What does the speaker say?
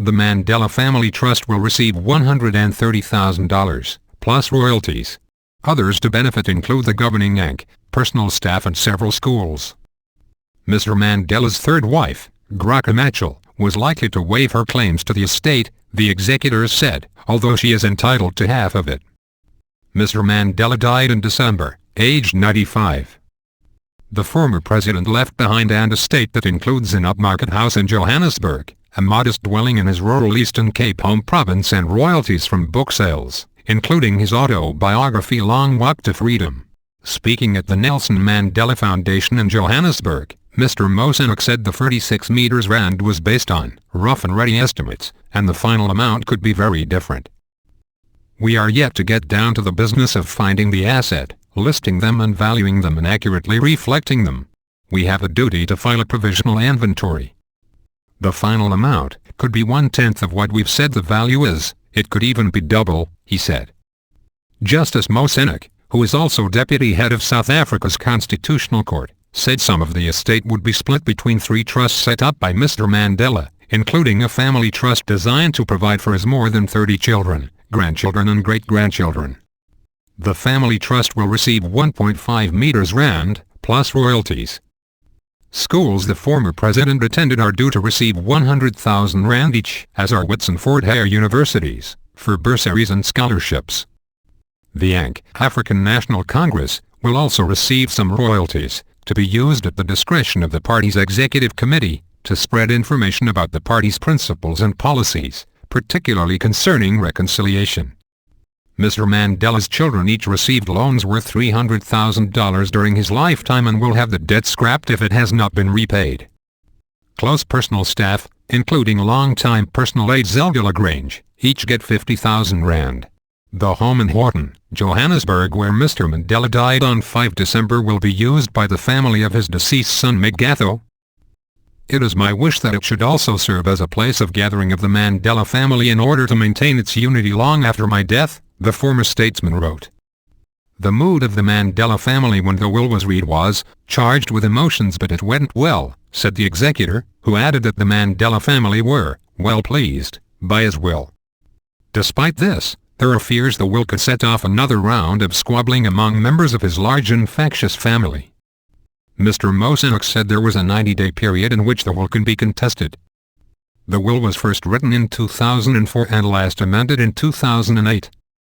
The Mandela Family Trust will receive $130,000, plus royalties. Others to benefit include the governing Inc., personal staff and several schools. Mr. Mandela's third wife, Graca Machel, was likely to waive her claims to the estate, the executors said, although she is entitled to half of it. Mr. Mandela died in December, aged 95. The former president left behind an estate that includes an upmarket house in Johannesburg, a modest dwelling in his rural Eastern Cape home province and royalties from book sales, including his autobiography Long Walk to Freedom. Speaking at the Nelson Mandela Foundation in Johannesburg, Mr. Mosenik said the 36 meters rand was based on rough and ready estimates, and the final amount could be very different. We are yet to get down to the business of finding the asset, listing them and valuing them and accurately reflecting them. We have a duty to file a provisional inventory. The final amount could be 1/10 of what we've said the value is, it could even be double, he said. Justice Mosenik, who is also deputy head of South Africa's Constitutional Court, said some of the estate would be split between 3 trusts set up by Mr. Mandela, including a family trust designed to provide for his more than 30 children, grandchildren and great-grandchildren. The family trust will receive 1.5 meters rand, plus royalties. Schools the former president attended are due to receive 100,000 rand each, as are Wits and Fort Hare universities, for bursaries and scholarships. The African National Congress will also receive some royalties, to be used at the discretion of the party's executive committee, to spread information about the party's principles and policies, particularly concerning reconciliation. Mr. Mandela's children each received loans worth $300,000 during his lifetime and will have the debt scrapped if it has not been repaid. Close personal staff, including long-time personal aide Zelda Lagrange, each get 50,000 rand. The home in Horton, Johannesburg where Mr. Mandela died on 5 December will be used by the family of his deceased son Megatho. It is my wish that it should also serve as a place of gathering of the Mandela family in order to maintain its unity long after my death, the former statesman wrote. The mood of the Mandela family when the will was read was charged with emotions, but it went well, said the executor, who added that the Mandela family were well pleased by his will. Despite this, there are fears the will could set off another round of squabbling among members of his large and factious family. Mr. Mosenik said there was a 90-day period in which the will can be contested. The will was first written in 2004 and last amended in 2008.